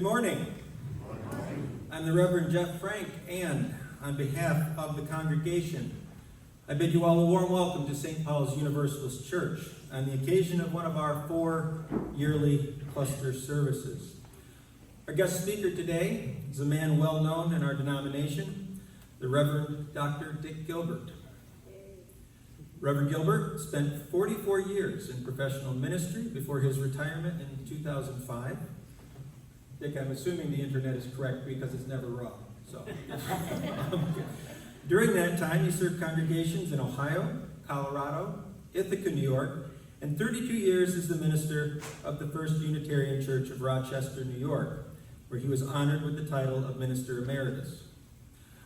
morning. I'm the Reverend Jeff Frank, and on behalf of the congregation, I bid you all a warm welcome to St. Paul's Universalist Church on the occasion of one of our 4 yearly cluster services. Our guest speaker today is a man well known in our denomination, the Reverend Dr. Dick Gilbert. Reverend Gilbert spent 44 years in professional ministry before his retirement in 2005. Dick, I'm assuming the internet is correct because it's never wrong. So, during that time, he served congregations in Ohio, Colorado, Ithaca, New York, and 32 years as the minister of the First Unitarian Church of Rochester, New York, where he was honored with the title of Minister Emeritus.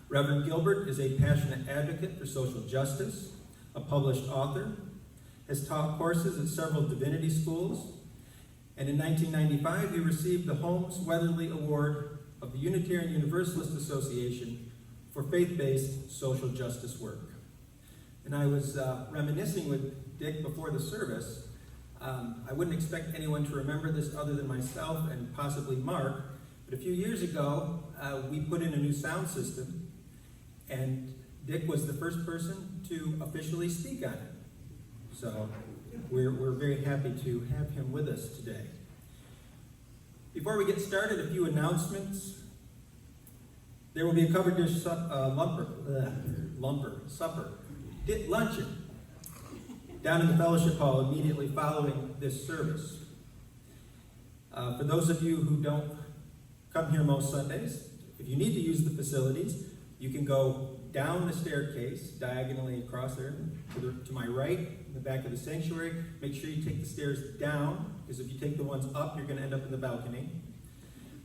Reverend Gilbert is a passionate advocate for social justice, a published author, has taught courses at several divinity schools, and in 1995 he received the Holmes Weatherly Award of the Unitarian Universalist Association for faith-based social justice work. And I was reminiscing with Dick before the service. I wouldn't expect anyone to remember this other than myself and possibly Mark, but a few years ago we put in a new sound system, and Dick was the first person to officially speak on it. So we're very happy to have him with us today. Before we get started, a few announcements. There will be a covered dish luncheon down in the fellowship hall immediately following this service. For those of you who don't come here most Sundays, if you need to use the facilities, you can go down the staircase, diagonally across there, to my right, in the back of the sanctuary. Make sure you take the stairs down, because if you take the ones up, you're going to end up in the balcony.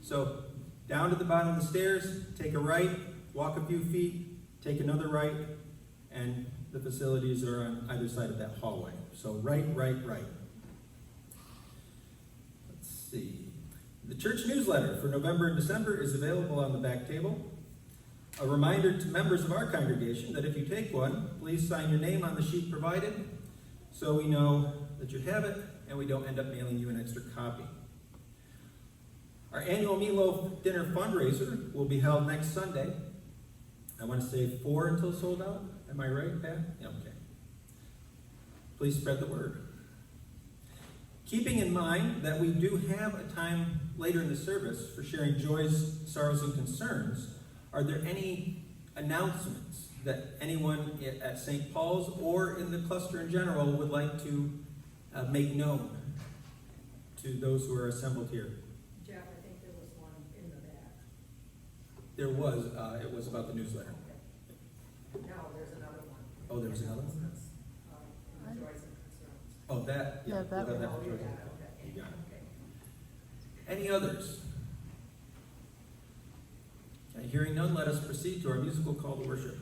So, down to the bottom of the stairs, take a right, walk a few feet, take another right, and the facilities are on either side of that hallway. So, right. Let's see. The church newsletter for November and December is available on the back table. A reminder to members of our congregation that if you take one, please sign your name on the sheet provided so we know that you have it and we don't end up mailing you an extra copy. Our annual meatloaf dinner fundraiser will be held next Sunday. I want to say 4 until sold out. Am I right, Pat? Yeah, okay. Please spread the word. Keeping in mind that we do have a time later in the service for sharing joys, sorrows, and concerns, are there any announcements that anyone at St. Paul's or in the cluster in general would like to make known to those who are assembled here? Jeff, I think there was one in the back. There was. It was about the newsletter. Okay. Now there's another one. Oh, there was another one? Joys and concerns. Oh, that? Yeah, that we'll have one. for Joyce. Okay. You got it. Okay. Any others? Okay, hearing none, let us proceed to our musical call to worship.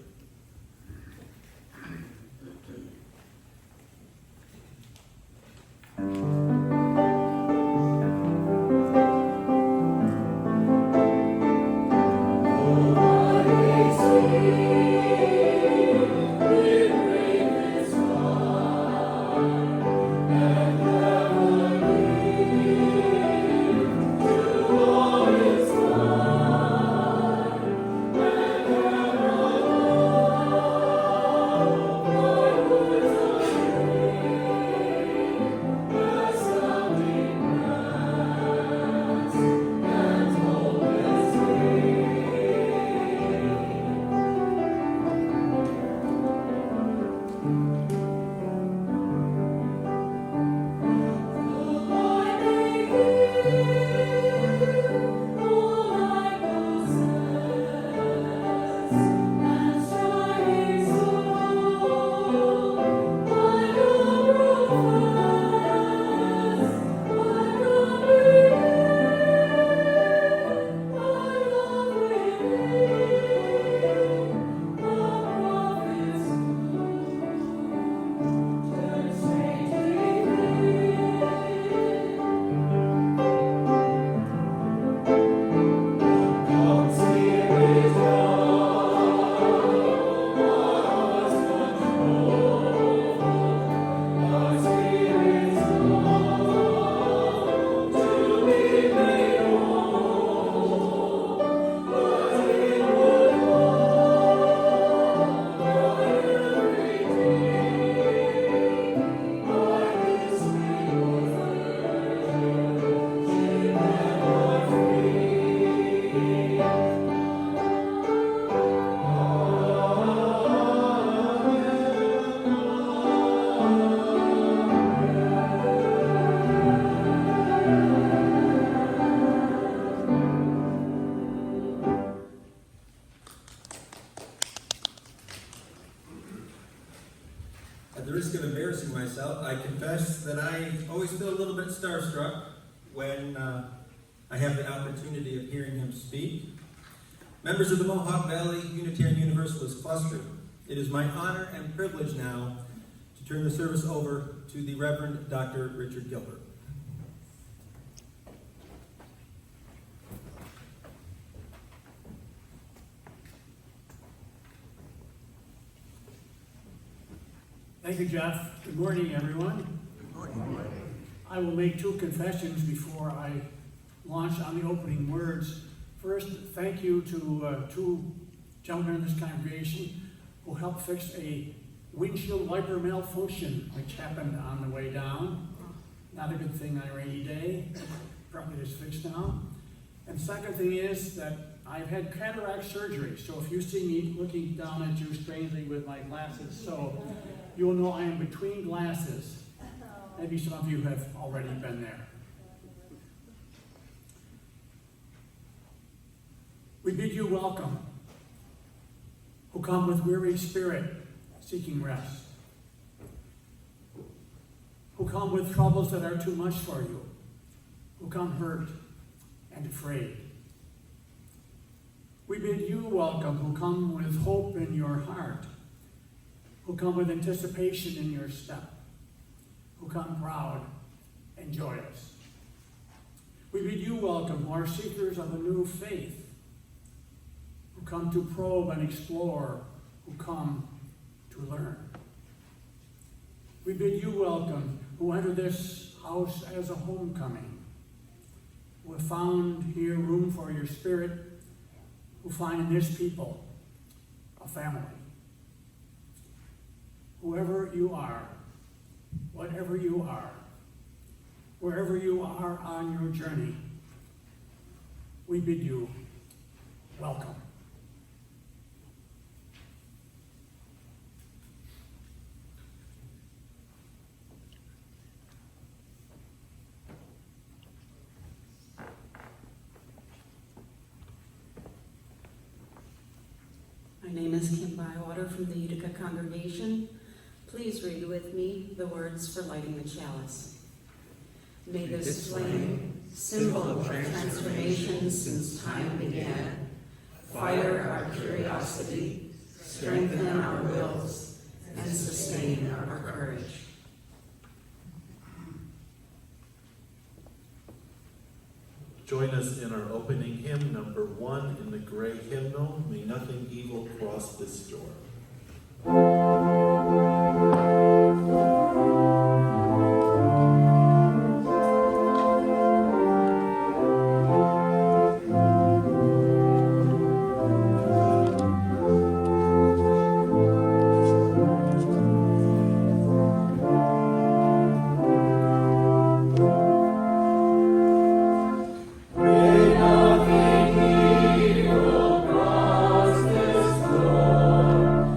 the risk of embarrassing myself, I confess that I always feel a little bit starstruck when I have the opportunity of hearing him speak. Members of the Mohawk Valley Unitarian Universalist Cluster, it is my honor and privilege now to turn the service over to the Reverend Dr. Richard Gilbert. Thank you, Jeff. Good morning, everyone. Good morning. I will make two confessions before I launch on the opening words. First, thank you to two gentlemen in this congregation who helped fix a windshield wiper malfunction which happened on the way down. Not a good thing on a rainy day. Probably just fixed now. And second thing is that I've had cataract surgery, so if you see me looking down at you strangely with my glasses, so you'll know I am between glasses. Maybe some of you have already been there. We bid you welcome, who come with weary spirit, seeking rest, who come with troubles that are too much for you, who come hurt and afraid. We bid you welcome, who come with hope in your heart, who come with anticipation in your step, who come proud and joyous. We bid you welcome, who are seekers of a new faith, who come to probe and explore, who come to learn. We bid you welcome, who enter this house as a homecoming, who have found here room for your spirit, who find in this people a family. Whoever you are, whatever you are, wherever you are on your journey, we bid you welcome. My name is Kim Bywater from the Utica congregation. Please read with me the words for lighting the chalice. May this flame, symbol of transformation since time began, fire our curiosity, strengthen our wills, and sustain our courage. Join us in our opening hymn, number 1 in the gray hymnal, May Nothing Evil Cross This Door. May nothing evil cross this door.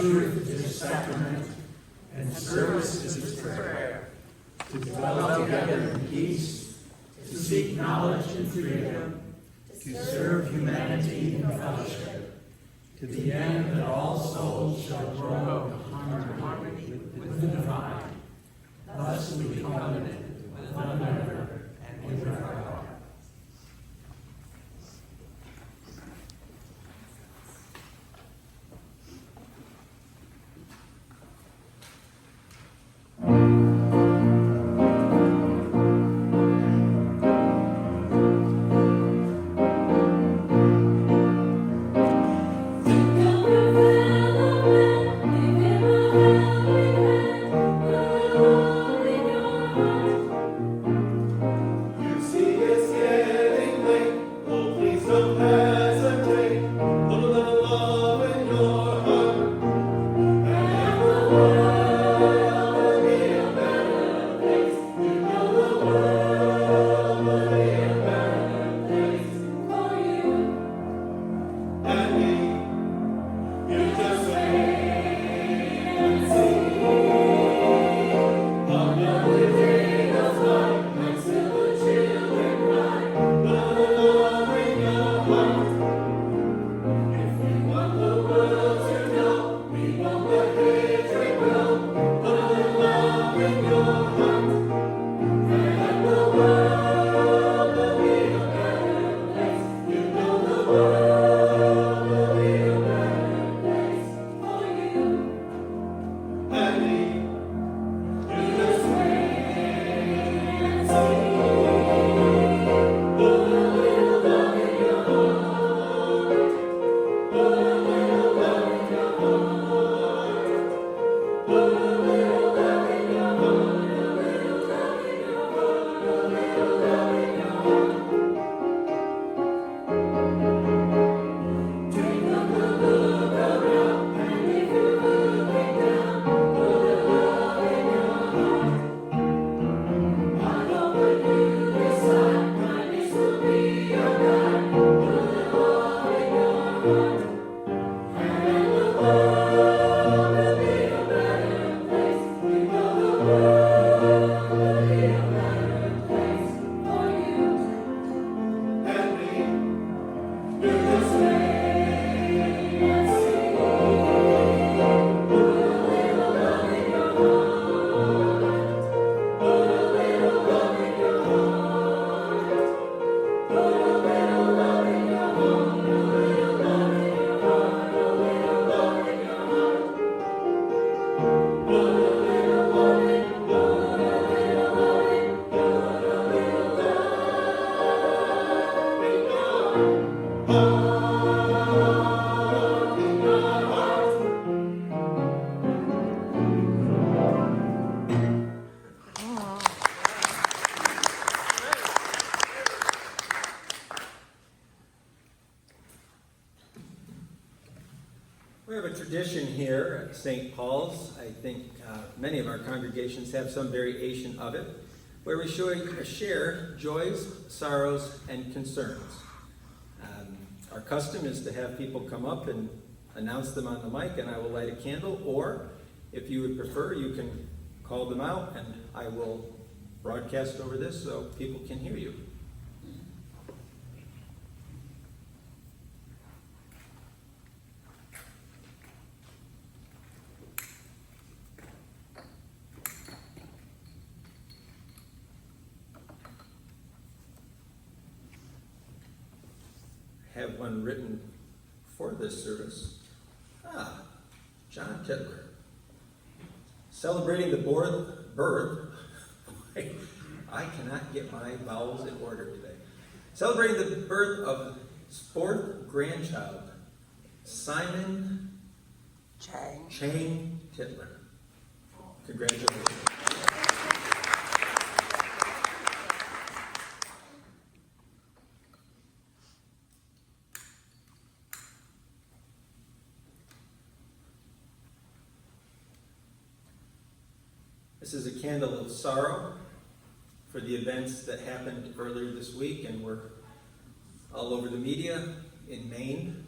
truth is its sacrament, and service is its prayer. To dwell together in peace, to seek knowledge and freedom, to serve humanity in fellowship, to the end that all souls shall grow in harmony with the divine. Thus we covenant with one another and with our God. We have a tradition here at St. Paul's. I think many of our congregations have some variation of it, where we share joys, sorrows, and concerns. Our custom is to have people come up and announce them on the mic, and I will light a candle, or if you would prefer, you can call them out, and I will broadcast over this so people can hear you. Have one written for this service. John Kittler. Celebrating the birth, I cannot get my vowels in order today. Celebrating the birth of his fourth grandchild, Simon Chang Kittler. Congratulations. This is a candle of sorrow for the events that happened earlier this week and were all over the media in Maine.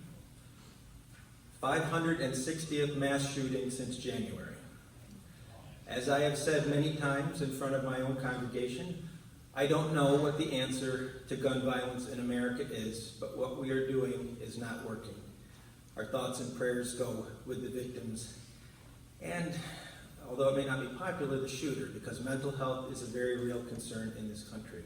560th mass shooting since January. As I have said many times in front of my own congregation, I don't know what the answer to gun violence in America is, but what we are doing is not working. Our thoughts and prayers go with the victims, and although it may not be popular, the shooter, because mental health is a very real concern in this country.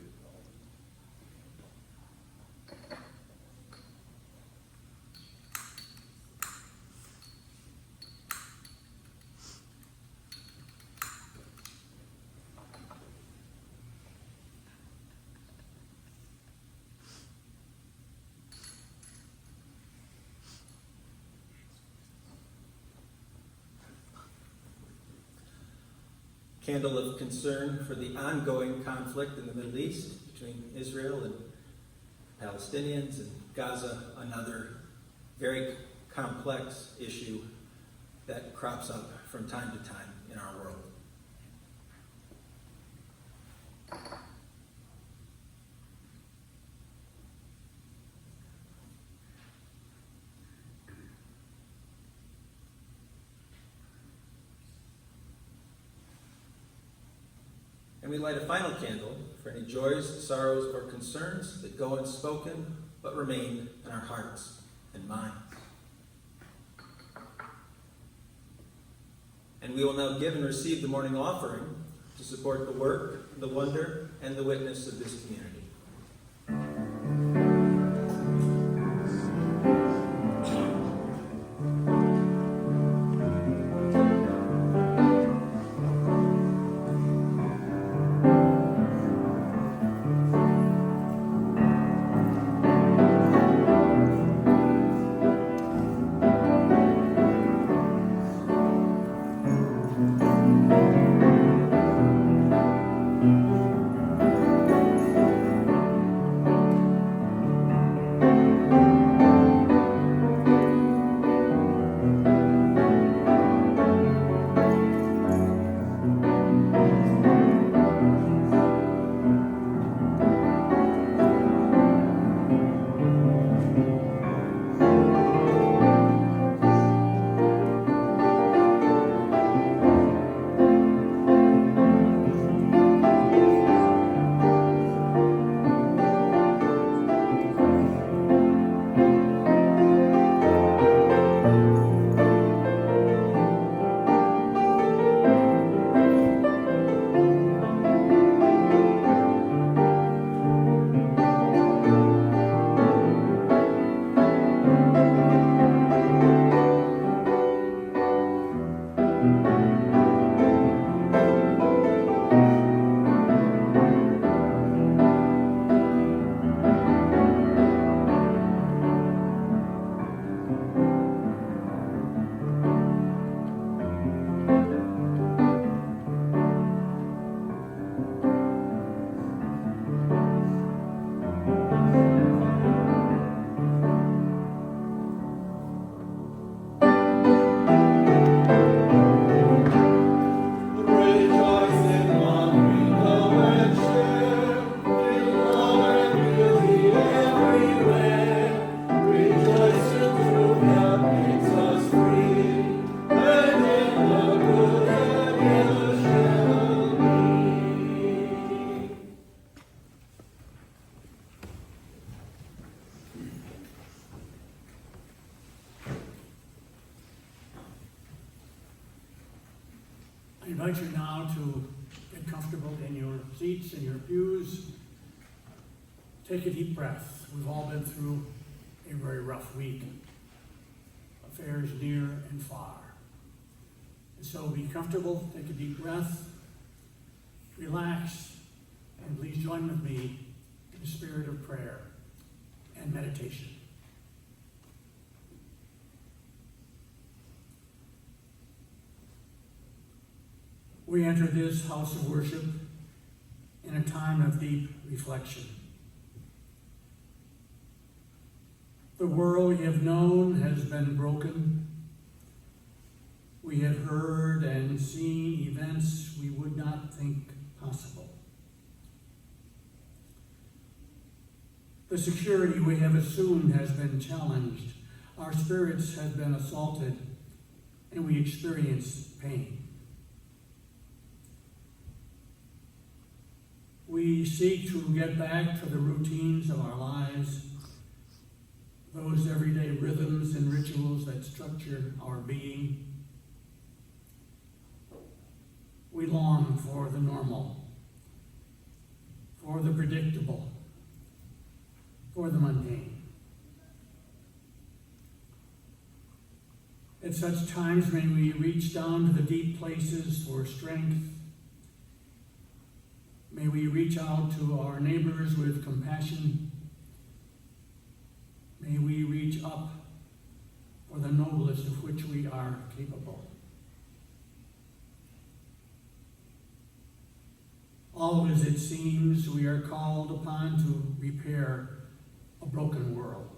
Candle of concern for the ongoing conflict in the Middle East between Israel and Palestinians and Gaza, another very complex issue that crops up from time to time in our world. And we light a final candle for any joys, sorrows, or concerns that go unspoken but remain in our hearts and minds. And we will now give and receive the morning offering to support the work, the wonder, and the witness of this community. I invite you now to get comfortable in your seats, in your pews. Take a deep breath. We've all been through a very rough week. Affairs near and far. And so be comfortable, take a deep breath, relax, and please join with me in the spirit of prayer and meditation. We enter this house of worship in a time of deep reflection. The world we have known has been broken. We have heard and seen events we would not think possible. The security we have assumed has been challenged. our spirits have been assaulted and we experience pain. We seek to get back to the routines of our lives, those everyday rhythms and rituals that structure our being. We long for the normal, for the predictable, for the mundane. At such times may we reach down to the deep places for strength. May we reach out to our neighbors with compassion. May we reach up for the noblest of which we are capable. Always, it seems, we are called upon to repair a broken world,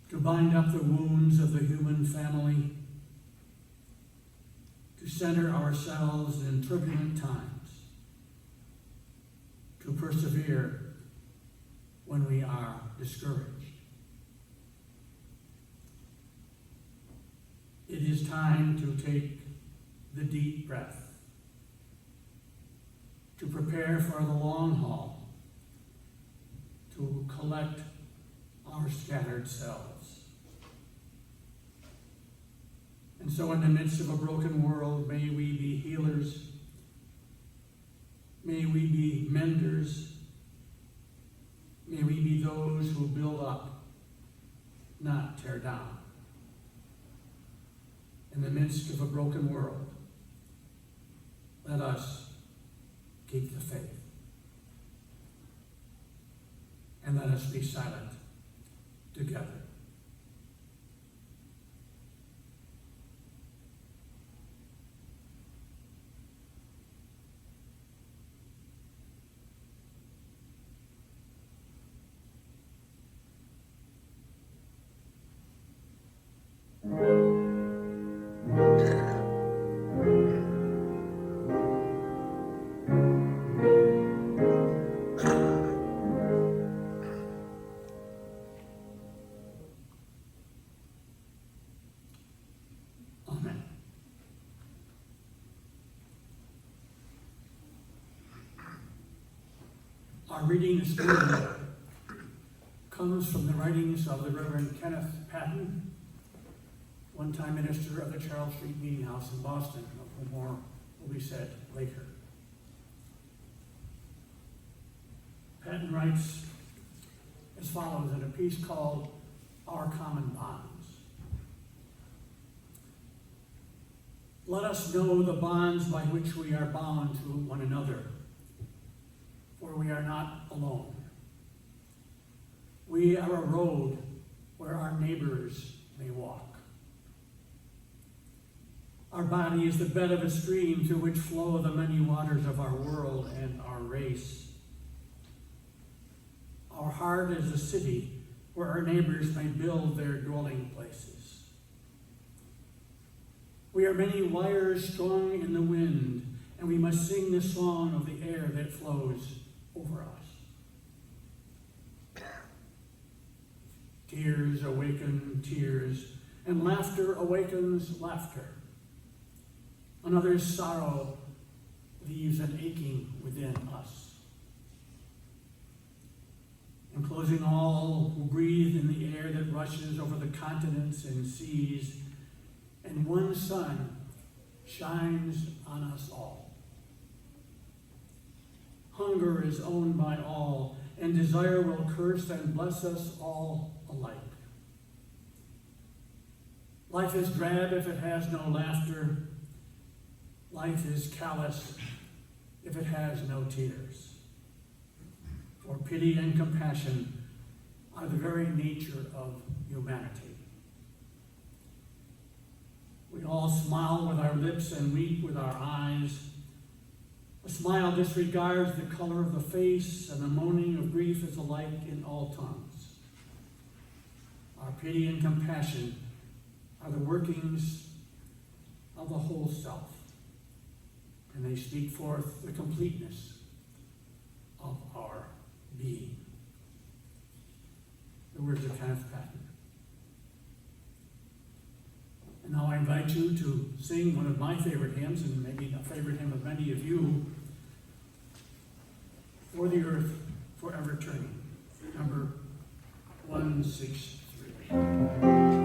to bind up the wounds of the human family, to center ourselves in turbulent times, to persevere when we are discouraged. It is time to take the deep breath, to prepare for the long haul, to collect our scattered selves. And so in the midst of a broken world, may we be healers, may we be menders, may we be those who build up, not tear down. In the midst of a broken world, let us keep the faith. And let us be silent together. Amen. Our reading this morning comes from the writings of the Reverend Kenneth Patton, one-time minister of the Charles Street Meeting House in Boston, of whom more will be said later. Patton writes as follows in a piece called Our Common Bonds. Let us know the bonds by which we are bound to one another, for we are not alone. We are a road where our neighbors may walk. Our body is the bed of a stream through which flow the many waters of our world and our race. Our heart is a city where our neighbors may build their dwelling places. We are many wires strung in the wind, and we must sing the song of the air that flows over us. Tears awaken tears, and laughter awakens laughter. Another's sorrow leaves an aching within us. Enclosing all who breathe in the air that rushes over the continents and seas, and one sun shines on us all. Hunger is owned by all, and desire will curse and bless us all alike. Life is drab if it has no laughter. Life is callous if it has no tears. For pity and compassion are the very nature of humanity. We all smile with our lips and weep with our eyes. A smile disregards the color of the face, and the moaning of grief is alike in all tongues. Our pity and compassion are the workings of the whole self, and they speak forth the completeness of our being. The words of Kenneth Patton. And now I invite you to sing one of my favorite hymns, and maybe a favorite hymn of many of you, For the Earth Forever Turning, number 163.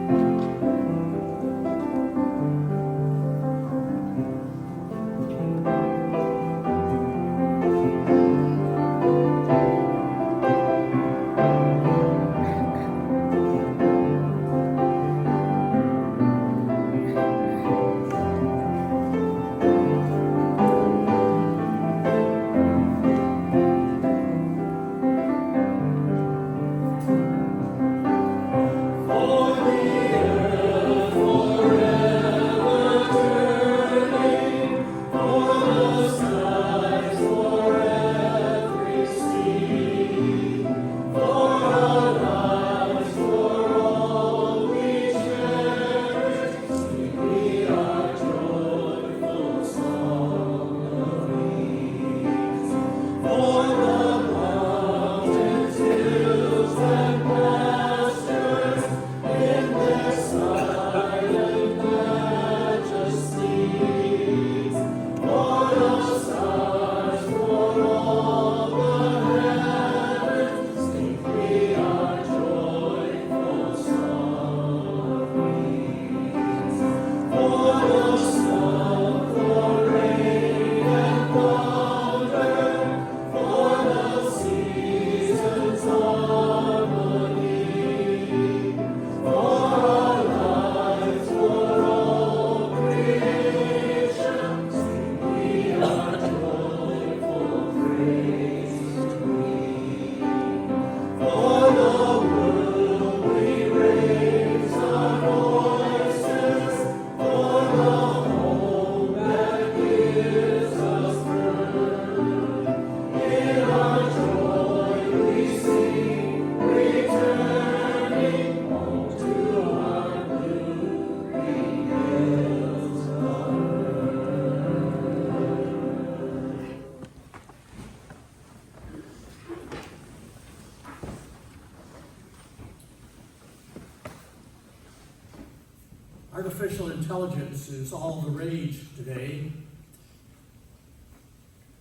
Artificial intelligence is all the rage today,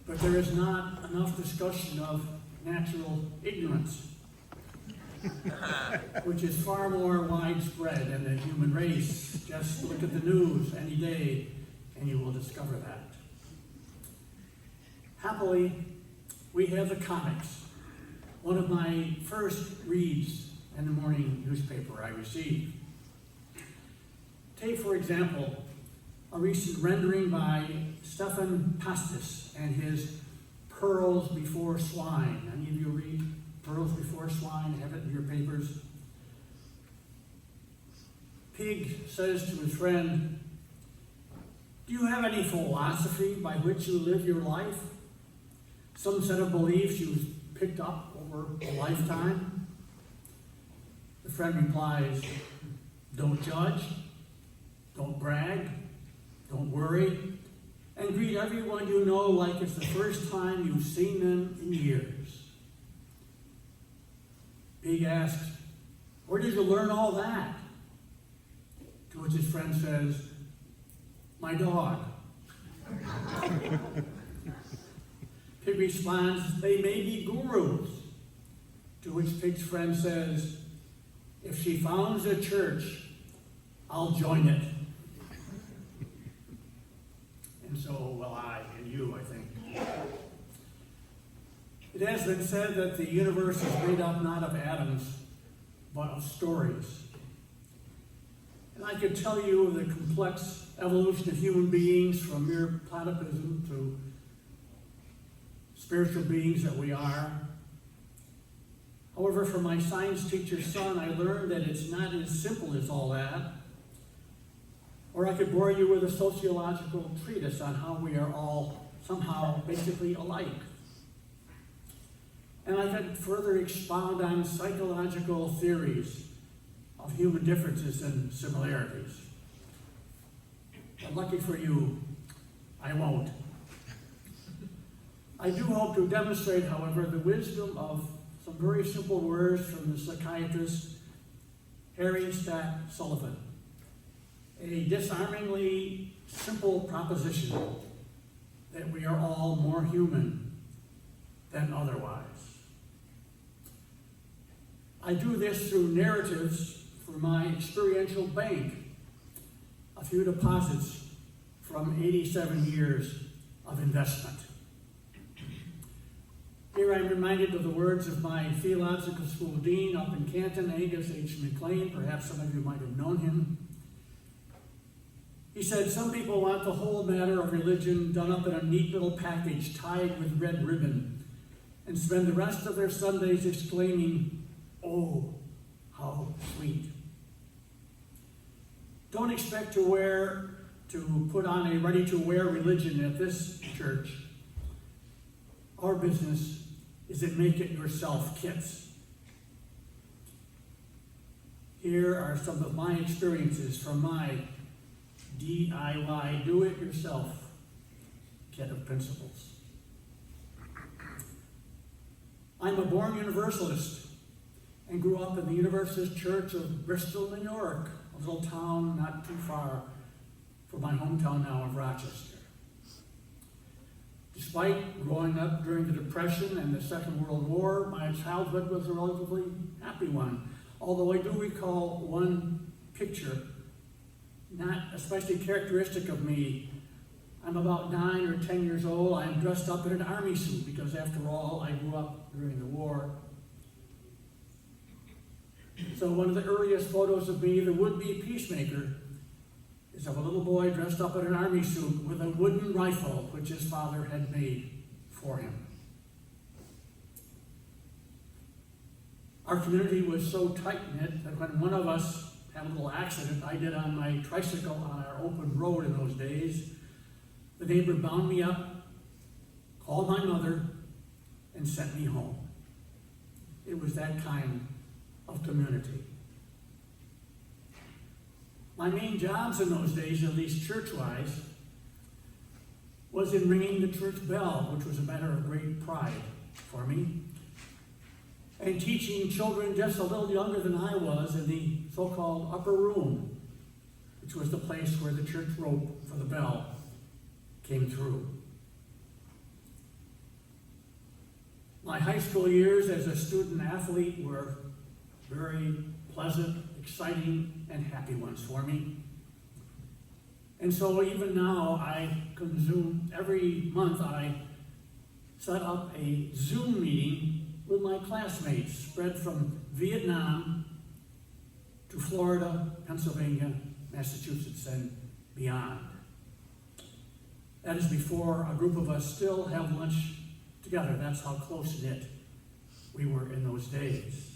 but there is not enough discussion of natural ignorance, which is far more widespread in the human race. Just look at the news any day and you will discover that. Happily, we have the comics, one of my first reads in the morning newspaper I received. Take, for example, a recent rendering by Stefan Pastis and his Pearls Before Swine. Any of you read Pearls Before Swine? Have it in your papers. Pig says to his friend, "Do you have any philosophy by which you live your life? Some set of beliefs you've picked up over a lifetime?" The friend replies, "Don't judge. Don't brag, don't worry, and greet everyone you know like it's the first time you've seen them in years." Pig asks, "Where did you learn all that?" To which his friend says, "My dog." Pig responds, "They may be gurus." To which Pig's friend says, "If she founds a church, I'll join it." And so will I, and you, I think. It has been said that the universe is made up not of atoms, but of stories. And I could tell you of the complex evolution of human beings from mere platypism to spiritual beings that we are. However, from my science teacher's son, I learned that it's not as simple as all that. Or I could bore you with a sociological treatise on how we are all somehow basically alike. And I could further expound on psychological theories of human differences and similarities. But lucky for you, I won't. I do hope to demonstrate, however, the wisdom of some very simple words from the psychiatrist Harry Stack Sullivan, a disarmingly simple proposition that we are all more human than otherwise. I do this through narratives for my experiential bank, a few deposits from 87 years of investment. Here I'm reminded of the words of my theological school dean up in Canton, Angus H. McLean. Perhaps some of you might have known him. He said, some people want the whole matter of religion done up in a neat little package tied with red ribbon and spend the rest of their Sundays exclaiming, "Oh, how sweet." Don't expect to put on a ready-to-wear religion at this church. Our business is in make-it-yourself kits. Here are some of my experiences from my DIY, do-it-yourself kit of principles. I'm a born Universalist and grew up in the Universalist Church of Bristol, New York, a little town not too far from my hometown now of Rochester. Despite growing up during the Depression and the Second World War, my childhood was a relatively happy one. Although I do recall one picture, not especially characteristic of me. I'm about 9 or 10 years old. I'm dressed up in an army suit because, after all, I grew up during the war. So one of the earliest photos of me, the would-be peacemaker, is of a little boy dressed up in an army suit with a wooden rifle which his father had made for him. Our community was so tight-knit that when one of us had a little accident I did on my tricycle on our open road in those days, the neighbor bound me up, called my mother, and sent me home. It was that kind of community. My main jobs in those days, at least church-wise, was in ringing the church bell, which was a matter of great pride for me, and teaching children just a little younger than I was in the so-called upper room, which was the place where the church rope for the bell came through. My high school years as a student athlete were very pleasant, exciting, and happy ones for me. And so even now, every month I set up a Zoom meeting with my classmates spread from Vietnam to Florida, Pennsylvania, Massachusetts, and beyond. That is before a group of us still have lunch together. That's how close-knit we were in those days.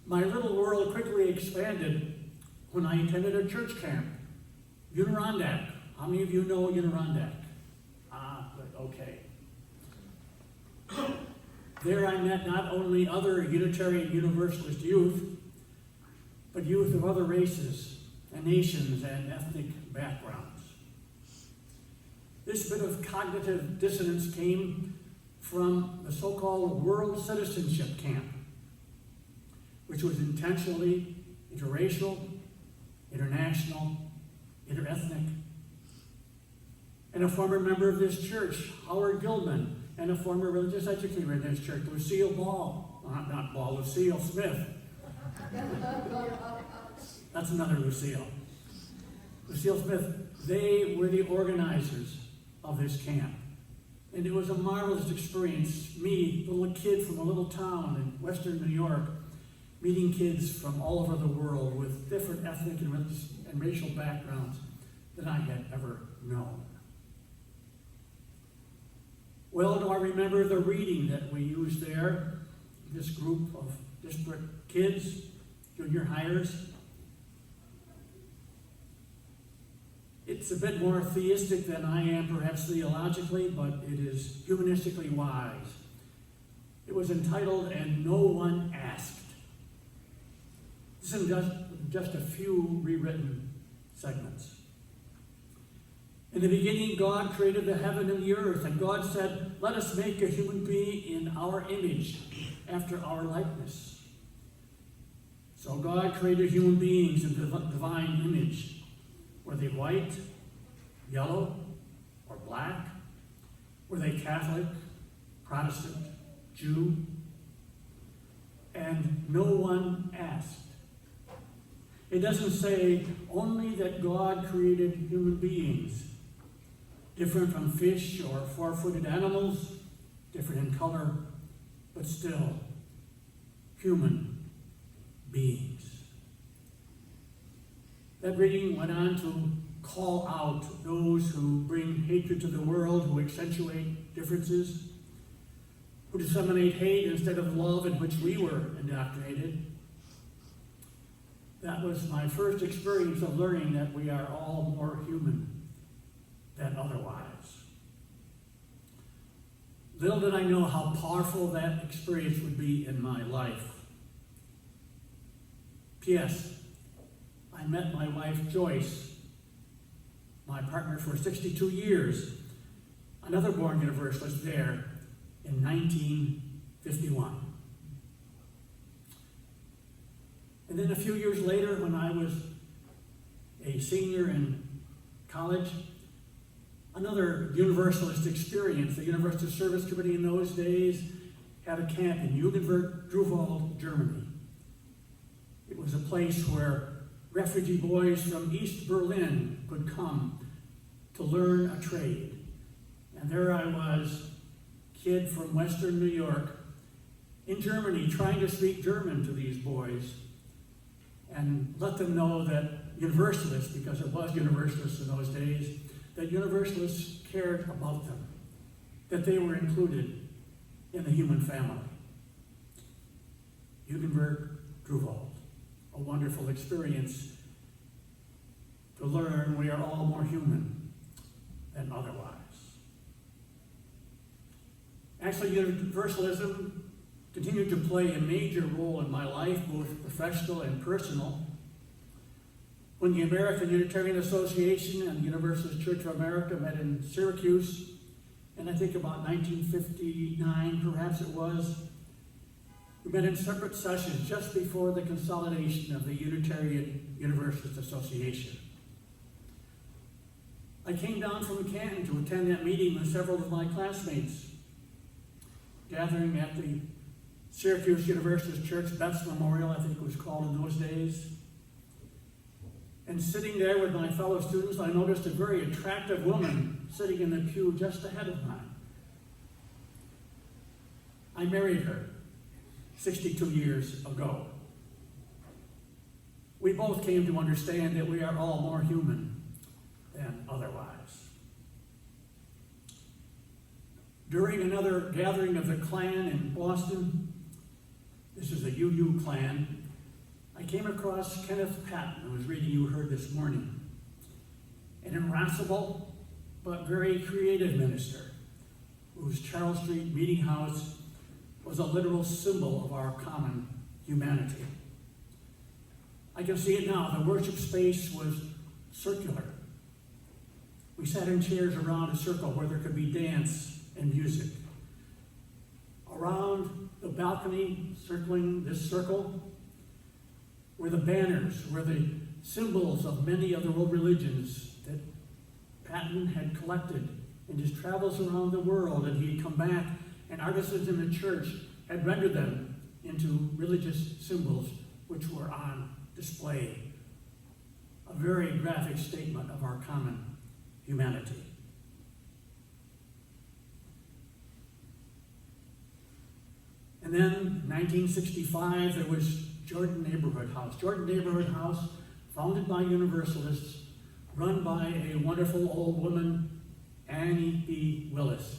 My little world quickly expanded when I attended a church camp, Unirondack. How many of you know Unirondack? Good, okay. There I met not only other Unitarian Universalist youth, but youth of other races and nations and ethnic backgrounds. This bit of cognitive dissonance came from the so-called World Citizenship Camp, which was intentionally interracial, international, interethnic. And a former member of this church, Howard Gilbert, and a former religious educator in this church, Lucille Smith. That's another Lucille. Lucille Smith, they were the organizers of this camp. And it was a marvelous experience. Me, a little kid from a little town in western New York, meeting kids from all over the world with different ethnic and racial backgrounds than I had ever known. Well, do I remember the reading that we used there, this group of disparate kids, junior hires? It's a bit more theistic than I am, perhaps theologically, but it is humanistically wise. It was entitled, "And No One Asked." This is just a few rewritten segments. In the beginning, God created the heaven and the earth, and God said, "Let us make a human being in our image, after our likeness." So God created human beings in the divine image. Were they white, yellow, or black? Were they Catholic, Protestant, Jew? And no one asked. It doesn't say only that God created human beings, different from fish or four-footed animals, different in color, but still human beings. That reading went on to call out those who bring hatred to the world, who accentuate differences, who disseminate hate instead of love in which we were indoctrinated. That was my first experience of learning that we are all more human than otherwise. Little did I know how powerful that experience would be in my life. P.S. I met my wife Joyce, my partner for 62 years, another born universalist there in 1951. And then a few years later, when I was a senior in college, another Universalist experience. The Universalist Service Committee in those days had a camp in Gilbert, Germany. It was a place where refugee boys from East Berlin could come to learn a trade. And there I was, kid from Western New York, in Germany, trying to speak German to these boys and let them know that Universalists, because it was Universalists in those days, that Universalists cared about them, that they were included in the human family. Gilbert, a wonderful experience to learn we are all more human than otherwise. Actually, Universalism continued to play a major role in my life, both professional and personal. When the American Unitarian Association and the Universalist Church of America met in Syracuse, and I think about 1959, perhaps it was, we met in separate sessions just before the consolidation of the Unitarian Universalist Association. I came down from Canton to attend that meeting with several of my classmates, gathering at the Syracuse Universalist Church, Beth's Memorial, I think it was called in those days. And sitting there with my fellow students, I noticed a very attractive woman sitting in the pew just ahead of mine. I married her 62 years ago. We both came to understand that we are all more human than otherwise. During another gathering of the Klan in Boston, this is the UU Klan, I came across Kenneth Patton, whose reading you heard this morning. An irascible but very creative minister, whose Charles Street meeting house was a literal symbol of our common humanity. I can see it now. The worship space was circular. We sat in chairs around a circle where there could be dance and music. Around the balcony circling this circle were the banners, were the symbols of many of the world religions that Patton had collected in his travels around the world, and he'd come back, and artisans in the church had rendered them into religious symbols which were on display. A very graphic statement of our common humanity. And then, in 1965, there was Jordan Neighborhood House. Jordan Neighborhood House, founded by Universalists, run by a wonderful old woman, Annie B. Willis.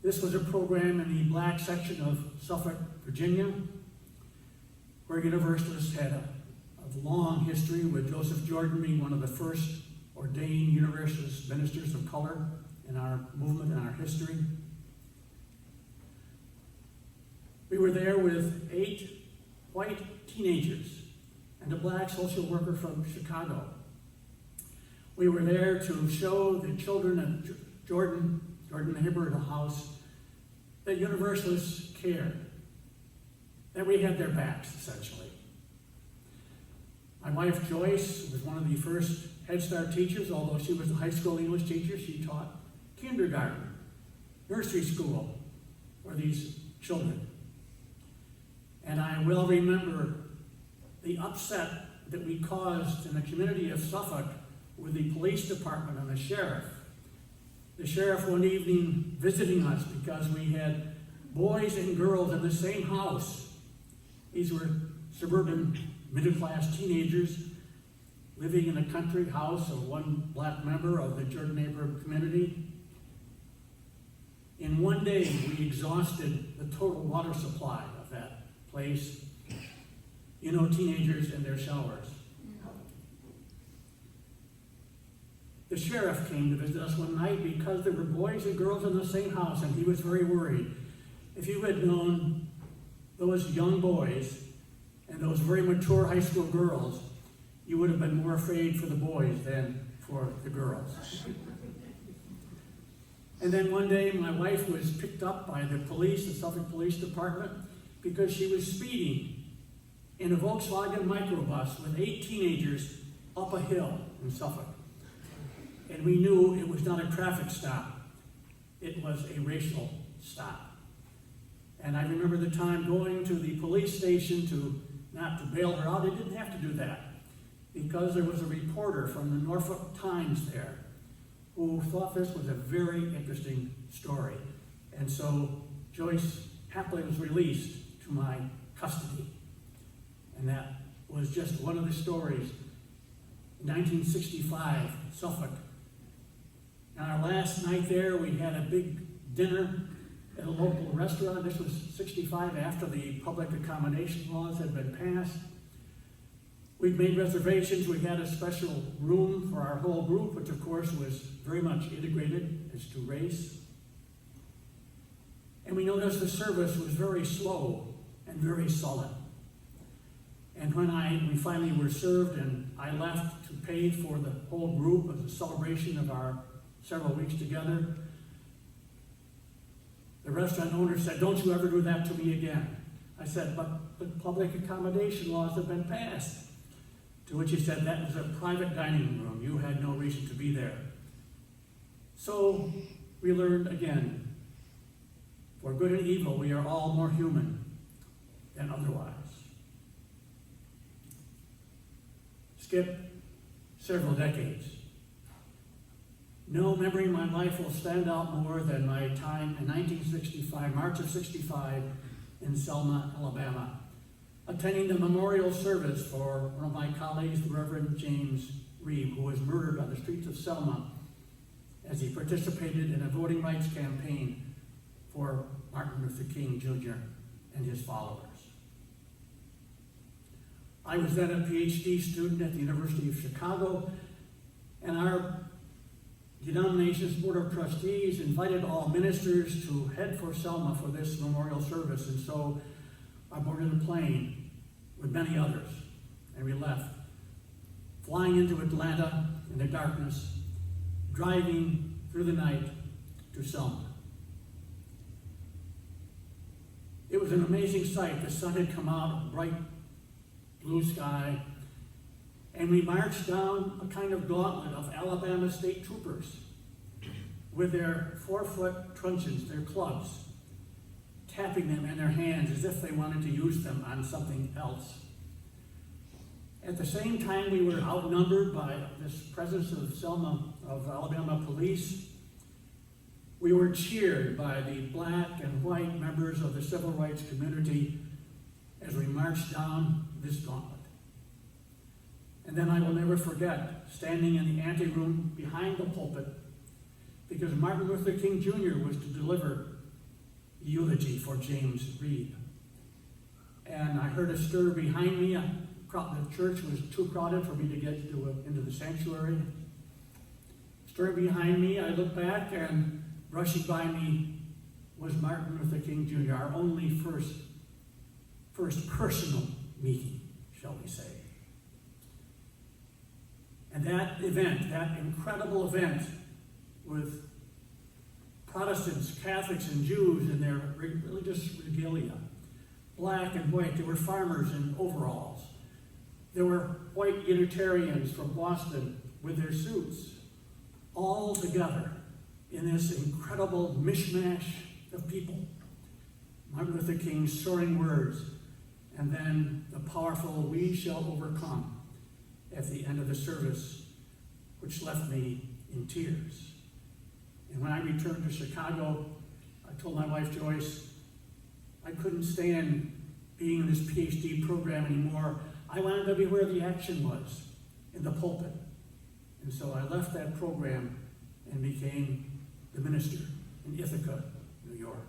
This was a program in the black section of Suffolk, Virginia, where Universalists had a long history, with Joseph Jordan being one of the first ordained Universalist ministers of color in our movement and our history. We were there with 8 white teenagers and a black social worker from Chicago. We were there to show the children of Jordan Neighborhood House that Universalists cared, that we had their backs, essentially. My wife, Joyce, was one of the first Head Start teachers. Although she was a high school English teacher, she taught kindergarten, nursery school for these children. And I will remember the upset that we caused in the community of Suffolk with the police department and the sheriff. The sheriff one evening visiting us because we had boys and girls in the same house. These were suburban middle-class teenagers living in a country house of one black member of the Jordan neighborhood community. In one day, we exhausted the total water supply of that place. You know, teenagers and their showers. The sheriff came to visit us one night because there were boys and girls in the same house, and he was very worried. If you had known those young boys and those very mature high school girls, you would have been more afraid for the boys than for the girls. And then one day, my wife was picked up by the police, the Suffolk Police Department, because she was speeding in a Volkswagen microbus with 8 teenagers up a hill in Suffolk. And we knew it was not a traffic stop. It was a racial stop. And I remember the time going to the police station not to bail her out. I didn't have to do that because there was a reporter from the Norfolk Times there who thought this was a very interesting story. And so Joyce happily was released to my custody. And that was just one of the stories. 1965, Suffolk. On our last night there, we had a big dinner at a local restaurant. This was 65 after the public accommodation laws had been passed. We'd made reservations. We had a special room for our whole group, which of course was very much integrated as to race. And we noticed the service was very slow and very sullen. And when we finally were served and I left to pay for the whole group as a celebration of our several weeks together, the restaurant owner said, "Don't you ever do that to me again." I said, "But the public accommodation laws have been passed." To which he said, "That was a private dining room. You had no reason to be there." So we learned again, for good and evil, we are all more human than otherwise. Skip several decades. No memory in my life will stand out more than my time in 1965, March of 65, in Selma, Alabama, attending the memorial service for one of my colleagues, the Reverend James Reeb, who was murdered on the streets of Selma as he participated in a voting rights campaign for Martin Luther King Jr. and his followers. I was then a PhD student at the University of Chicago, and our denomination's Board of Trustees invited all ministers to head for Selma for this memorial service, and so I boarded a plane with many others, and we left, flying into Atlanta in the darkness, driving through the night to Selma. It was an amazing sight. The sun had come out, bright blue sky, and we marched down a kind of gauntlet of Alabama state troopers with their 4-foot truncheons, their clubs, tapping them in their hands as if they wanted to use them on something else. At the same time, we were outnumbered by this presence of Alabama police. We were cheered by the black and white members of the civil rights community as we marched down this gauntlet. And then I will never forget standing in the anteroom behind the pulpit because Martin Luther King Jr. was to deliver the eulogy for James Reeb. And I heard a stir behind me. The church was too crowded for me to get into the sanctuary. Stir behind me, I looked back, and rushing by me was Martin Luther King Jr., our only first personal meeting, shall we say. And that event, that incredible event with Protestants, Catholics, and Jews in their religious regalia, black and white. There were farmers in overalls. There were white Unitarians from Boston with their suits, all together in this incredible mishmash of people. Martin Luther King's soaring words, and then the powerful "We shall overcome" at the end of the service, which left me in tears. And when I returned to Chicago, I told my wife Joyce, I couldn't stand being in this PhD program anymore. I wanted to be where the action was, in the pulpit. And so I left that program and became the minister in Ithaca, New York.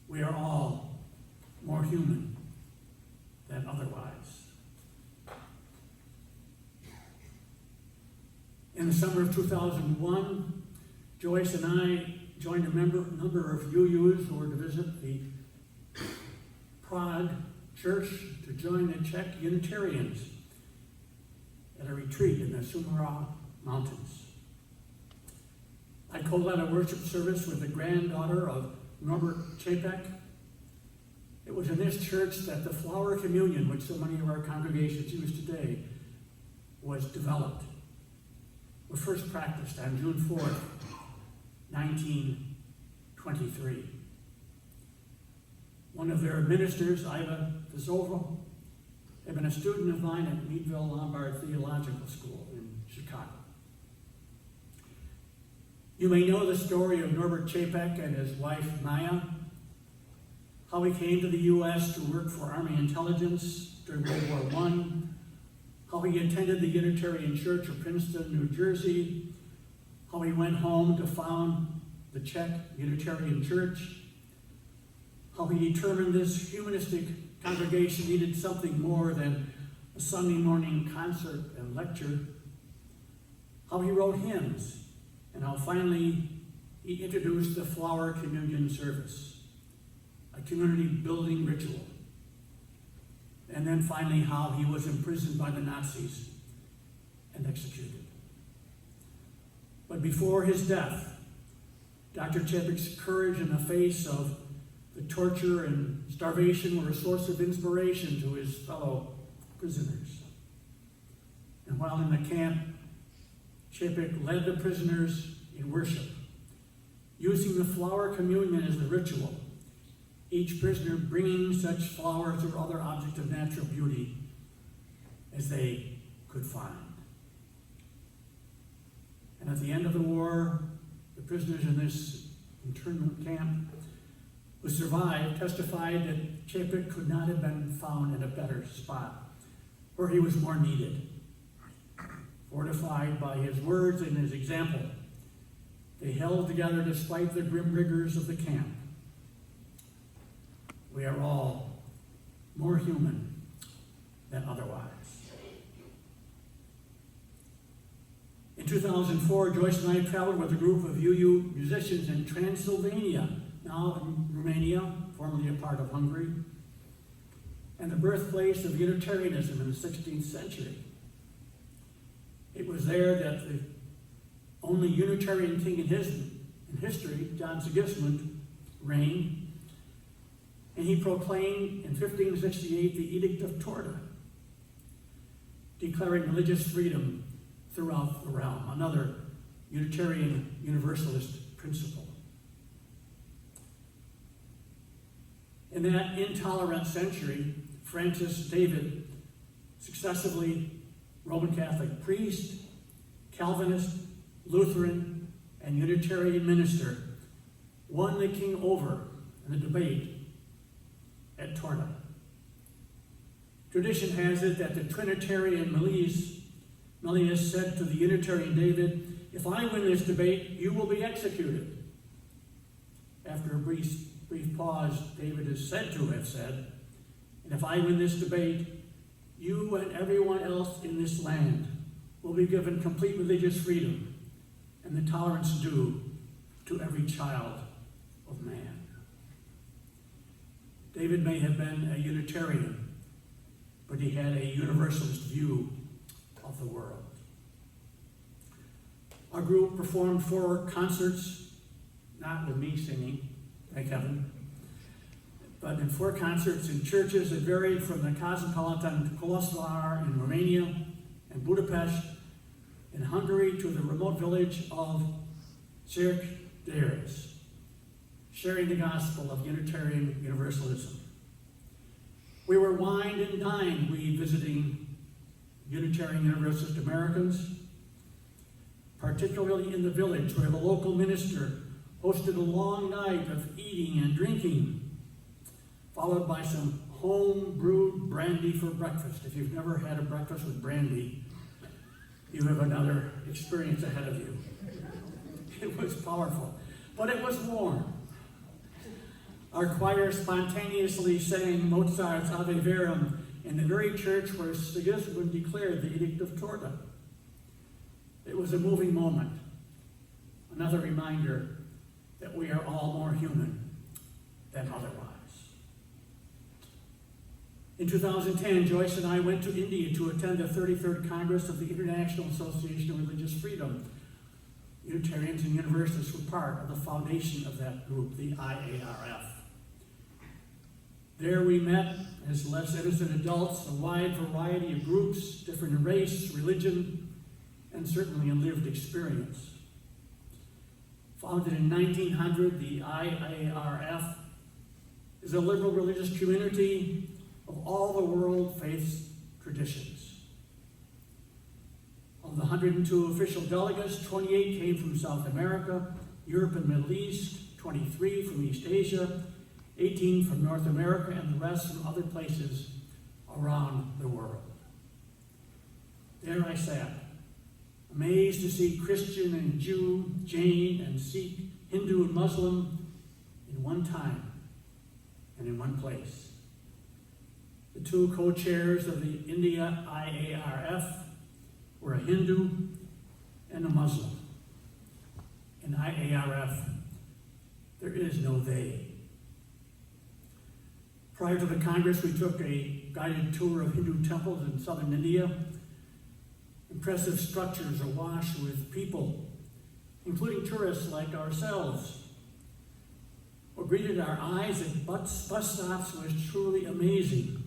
We are all more human than otherwise. In the summer of 2001, Joyce and I joined a number of UUs who were to visit the Prague church to join the Czech Unitarians at a retreat in the Sumera Mountains. I co-led a worship service with the granddaughter of Norbert Chapek. It was in this church that the flower communion, which so many of our congregations use today, was developed. Was first practiced on June 4th, 1923. One of their ministers, Iva Vizova, had been a student of mine at Meadville Lombard Theological School in Chicago. You may know the story of Norbert Chapek and his wife Maya, how he came to the U.S. to work for Army intelligence during World War I, how he attended the Unitarian Church of Princeton, New Jersey, how he went home to found the Czech Unitarian Church, how he determined this humanistic congregation needed something more than a Sunday morning concert and lecture, how he wrote hymns, and how finally he introduced the flower communion service, a community building ritual. And then finally how he was imprisoned by the Nazis and executed. But before his death, Dr. Chapek's courage in the face of the torture and starvation were a source of inspiration to his fellow prisoners. And while in the camp, Chapek led the prisoners in worship, using the flower communion as the ritual, each prisoner bringing such flowers or other objects of natural beauty as they could find. And at the end of the war, the prisoners in this internment camp who survived testified that Chapek could not have been found in a better spot, where he was more needed. Fortified by his words and his example, they held together despite the grim rigors of the camp. We are all more human than otherwise. In 2004, Joyce and I traveled with a group of UU musicians in Transylvania, now in Romania, formerly a part of Hungary, and the birthplace of Unitarianism in the 16th century. It was there that the only Unitarian king in history, John Sigismund, reigned, and he proclaimed in 1568 the Edict of Torda, declaring religious freedom throughout the realm, another Unitarian Universalist principle. In that intolerant century, Francis David, successively Roman Catholic priest, Calvinist, Lutheran, and Unitarian minister, won the king over in the debate at Torda. Tradition has it that the Trinitarian Melius said to the Unitarian David, "If I win this debate, you will be executed." After a brief pause, David is said to have said, "And if I win this debate, you and everyone else in this land will be given complete religious freedom and the tolerance due to every child of man." David may have been a Unitarian, but he had a Universalist view of the world. Our group performed 4 concerts, not with me singing, thank heaven. But in 4 concerts in churches that varied from the cosmopolitan Kolosvar in Romania and Budapest in Hungary to the remote village of Cerc-Deres, sharing the gospel of Unitarian Universalism. We were wined and dined, we visiting Unitarian Universalist Americans, particularly in the village where the local minister hosted a long night of eating and drinking, followed by some home-brewed brandy for breakfast. If you've never had a breakfast with brandy, you have another experience ahead of you. It was powerful, but it was warm. Our choir spontaneously sang Mozart's Ave Verum in the very church where Sigismund declared the Edict of Torda. It was a moving moment, another reminder that we are all more human than otherwise. In 2010, Joyce and I went to India to attend the 33rd Congress of the International Association of Religious Freedom. Unitarians and Universalists were part of the foundation of that group, the IARF. There we met, as less innocent adults, a wide variety of groups, different in race, religion, and certainly in lived experience. Founded in 1900, the IARF is a liberal religious community of all the world faiths traditions. Of the 102 official delegates, 28 came from South America, Europe and Middle East, 23 from East Asia, 18 from North America, and the rest from other places around the world. There I sat, amazed to see Christian and Jew, Jain and Sikh, Hindu and Muslim in one time and in one place. The 2 co-chairs of the India IARF were a Hindu and a Muslim. In IARF, there is no they. Prior to the Congress, we took a guided tour of Hindu temples in southern India. Impressive structures awash with people, including tourists like ourselves. What greeted our eyes at bus stops was truly amazing.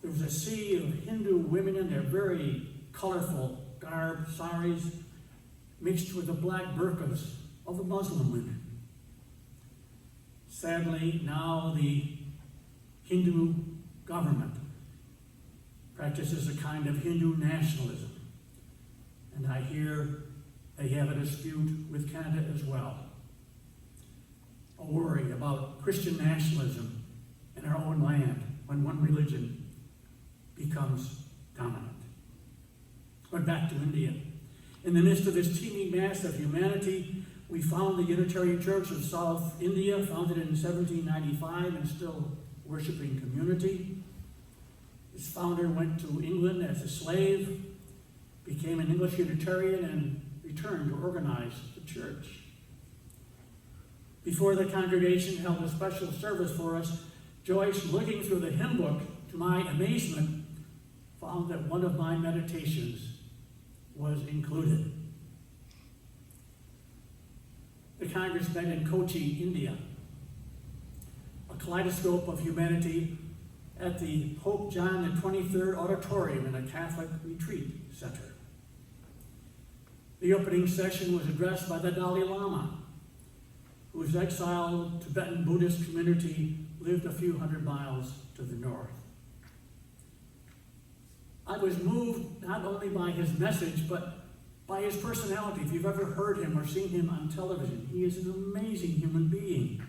There was a sea of Hindu women in their very colorful garb, saris, mixed with the black burqas of the Muslim women. Sadly, now the Hindu government practices a kind of Hindu nationalism. And I hear they have a dispute with Canada as well. A worry about Christian nationalism in our own land when one religion becomes dominant. But back to India. In the midst of this teeming mass of humanity, we found the Unitarian Church of South India, founded in 1795 and still worshiping community. Its founder went to England as a slave, became an English Unitarian, and returned to organize the church. Before the congregation held a special service for us, Joyce, looking through the hymn book, to my amazement, found that one of my meditations was included. The Congress met in Kochi, India, a kaleidoscope of humanity at the Pope John XXIII Auditorium in a Catholic retreat center. The opening session was addressed by the Dalai Lama, whose exiled Tibetan Buddhist community lived a few hundred miles to the north. I was moved not only by his message, but by his personality. If you've ever heard him or seen him on television, he is an amazing human being,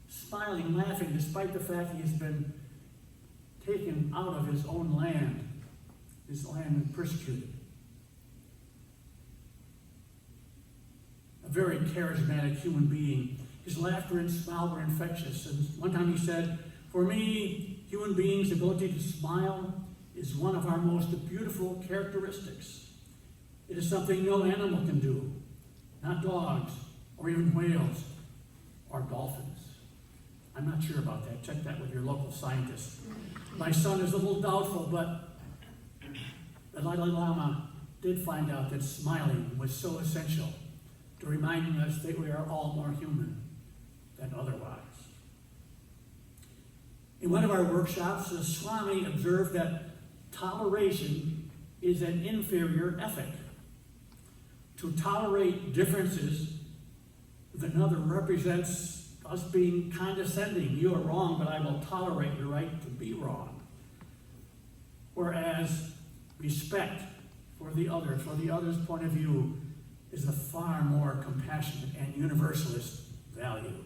smiling, laughing, despite the fact he has been taken out of his own land, and persecuted. A very charismatic human being. His laughter and smile were infectious. And one time he said, "For me, human beings' ability to smile is one of our most beautiful characteristics. It is something no animal can do, not dogs, or even whales, or dolphins." I'm not sure about that. Check that with your local scientist. My son is a little doubtful, but the Dalai Lama did find out that smiling was so essential to reminding us that we are all more human than otherwise. In one of our workshops, the Swami observed that toleration is an inferior ethic. To tolerate differences with another represents us being condescending. You are wrong, but I will tolerate your right to be wrong. Whereas respect for the other's point of view, is a far more compassionate and universalist value.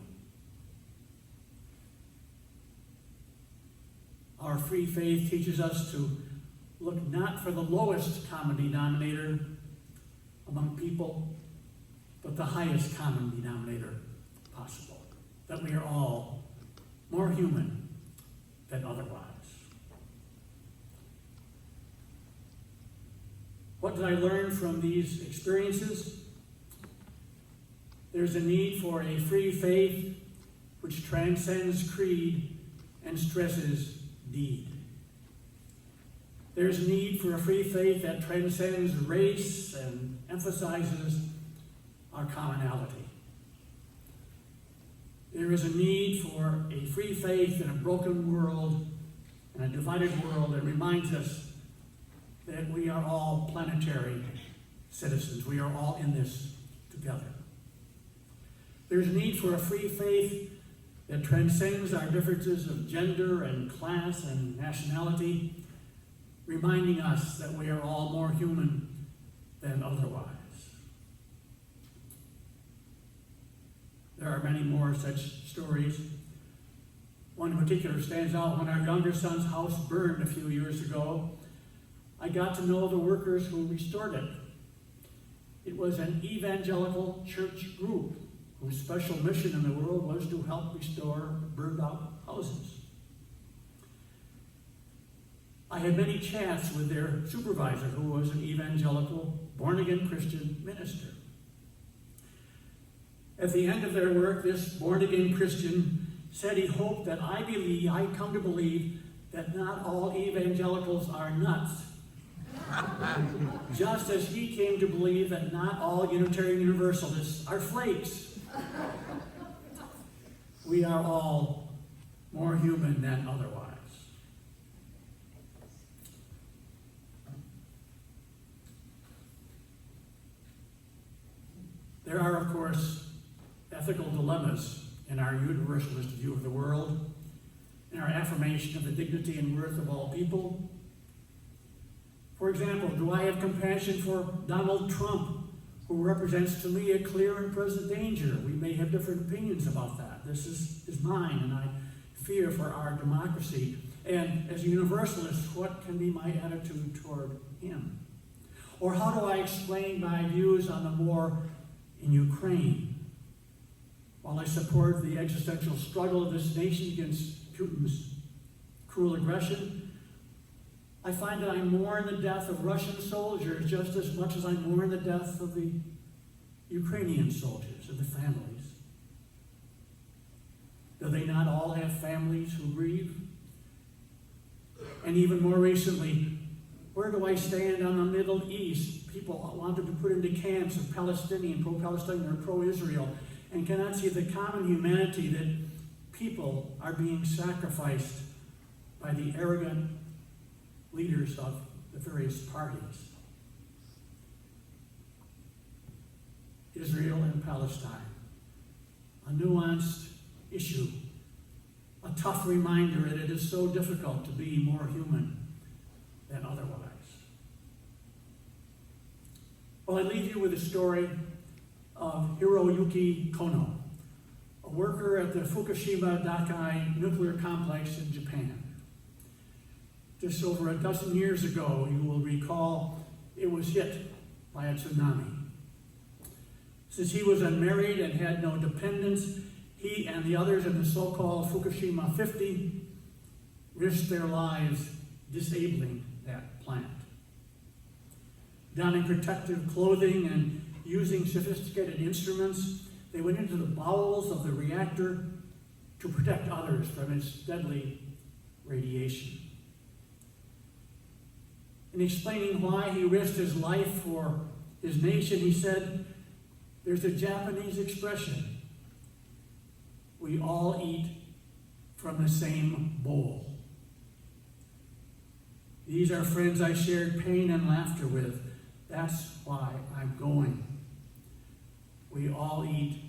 Our free faith teaches us to look not for the lowest common denominator among people, but the highest common denominator possible. That we are all more human than otherwise. What did I learn from these experiences? There's a need for a free faith which transcends creed and stresses deed. There's need for a free faith that transcends race and emphasizes our commonality. There is a need for a free faith in a broken world and a divided world that reminds us that we are all planetary citizens. We are all in this together. There's need for a free faith that transcends our differences of gender and class and nationality, reminding us that we are all more human than otherwise. There are many more such stories. One in particular stands out. When our younger son's house burned a few years ago, I got to know the workers who restored it. It was an evangelical church group whose special mission in the world was to help restore burned out houses. I had many chats with their supervisor, who was an evangelical, born-again Christian minister. At the end of their work, this born-again Christian said he hoped that I come to believe that not all evangelicals are nuts, just as he came to believe that not all Unitarian Universalists are flakes. We are all more human than otherwise. There are, of course, ethical dilemmas in our universalist view of the world, in our affirmation of the dignity and worth of all people. For example, do I have compassion for Donald Trump, who represents to me a clear and present danger? We may have different opinions about that. This is mine, and I fear for our democracy. And as a universalist, what can be my attitude toward him? Or how do I explain my views on the war in Ukraine? While I support the existential struggle of this nation against Putin's cruel aggression, I find that I mourn the death of Russian soldiers just as much as I mourn the death of the Ukrainian soldiers and the families. Do they not all have families who grieve? And even more recently, where do I stand on the Middle East? People want to be put into camps of Palestinian, pro-Palestinian or pro-Israel, and cannot see the common humanity that people are being sacrificed by the arrogant leaders of the various parties. Israel and Palestine, a nuanced issue, a tough reminder that it is so difficult to be more human than otherwise. Well, I leave you with a story of Hiroyuki Kono, a worker at the Fukushima Daiichi nuclear complex in Japan. Just over a dozen years ago, you will recall, it was hit by a tsunami. Since he was unmarried and had no dependents, he and the others in the so-called Fukushima 50 risked their lives disabling that plant. Donning protective clothing and using sophisticated instruments, they went into the bowels of the reactor to protect others from its deadly radiation. In explaining why he risked his life for his nation, he said, "There's a Japanese expression. we all eat from the same bowl. These are friends I shared pain and laughter with. That's why I'm going. We all eat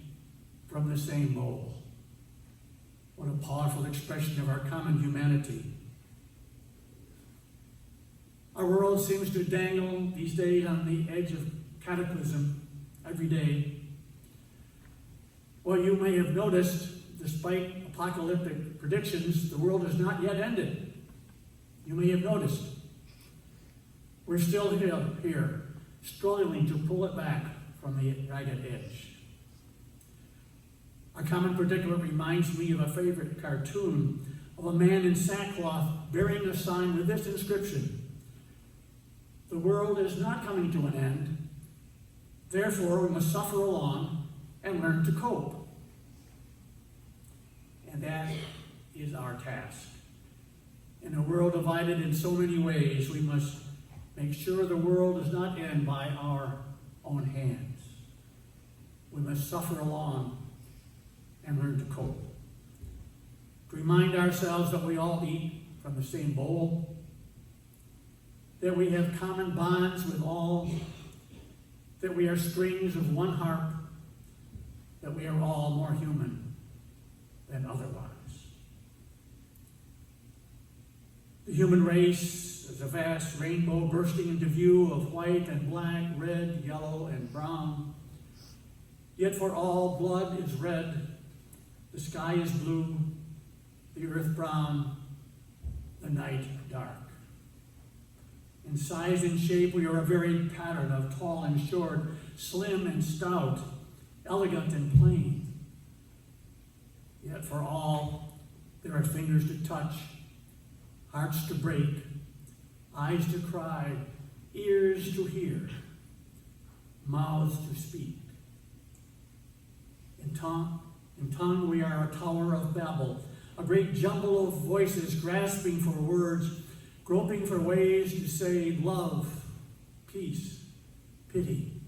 from the same bowl. What a powerful expression of our common humanity. Our world seems to dangle these days on the edge of cataclysm every day. Well, you may have noticed, despite apocalyptic predictions, the world has not yet ended. You may have noticed. We're still here, struggling to pull it back from the ragged edge. Our common predicament reminds me of a favorite cartoon of a man in sackcloth bearing a sign with this inscription: "The world is not coming to an end. Therefore, we must suffer along and learn to cope." And that is our task. In a world divided in so many ways, we must make sure the world does not end by our own hands. We must suffer along and learn to cope. To remind ourselves that we all eat from the same bowl, that we have common bonds with all, that we are strings of one harp, that we are all more human than otherwise. The human race is a vast rainbow bursting into view of white and black, red, yellow, and brown. Yet for all, blood is red, the sky is blue, the earth brown, the night dark. In size and shape, we are a varied pattern of tall and short, slim and stout, elegant and plain. Yet for all, there are fingers to touch, hearts to break, eyes to cry, ears to hear, mouths to speak. In tongue, we are a tower of Babel, a great jumble of voices grasping for words, groping for ways to say love, peace, pity,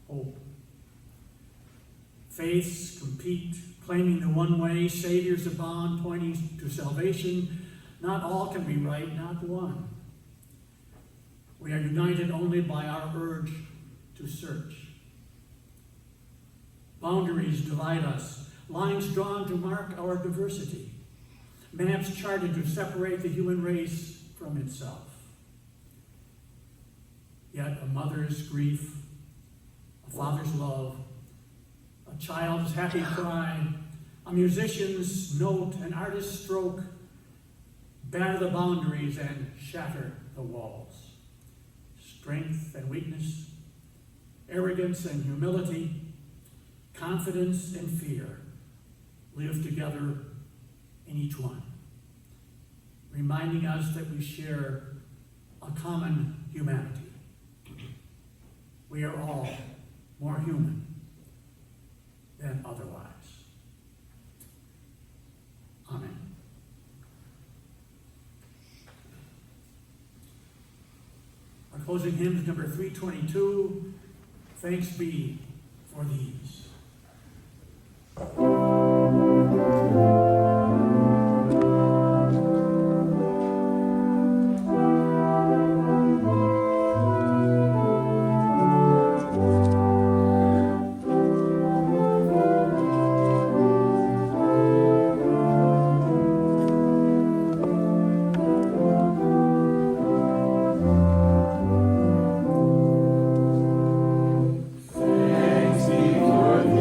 hope. Faiths compete, claiming the one way, saviors abound, pointing to salvation. Not all can be right, not one. We are united only by our urge to search. Boundaries divide us, lines drawn to mark our diversity, maps charted to separate the human race from itself. Yet a mother's grief, a father's love, a child's happy cry, a musician's note, an artist's stroke, batter the boundaries and shatter the walls. Strength and weakness, arrogance and humility, confidence and fear live together in each one, reminding us that we share a common humanity. We are all more human than otherwise. Amen. Our closing hymn is number 322, Thanks Be for These. Thanks be for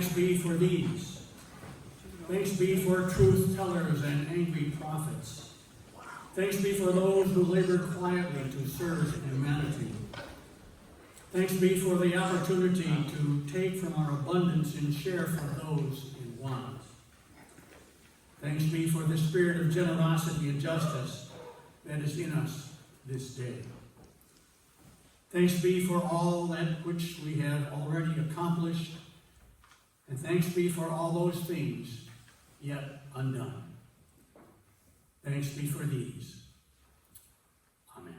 Thanks be for these. Thanks be for truth tellers and angry prophets. Thanks be for those who labor quietly to serve humanity. Thanks be for the opportunity to take from our abundance and share for those in want. Thanks be for the spirit of generosity and justice that is in us this day. Thanks be for all that which we have already accomplished, and thanks be for all those things yet undone. Thanks be for these. Amen.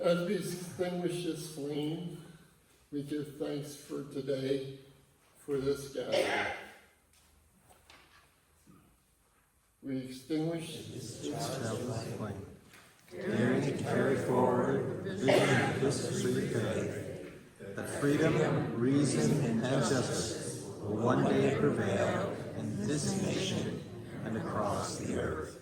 As we extinguish this flame, we give thanks for today, for this gathering. We extinguish this flame, daring to carry forward the vision of this free faith, that freedom, reason, and justice will one day prevail in this nation and across the earth.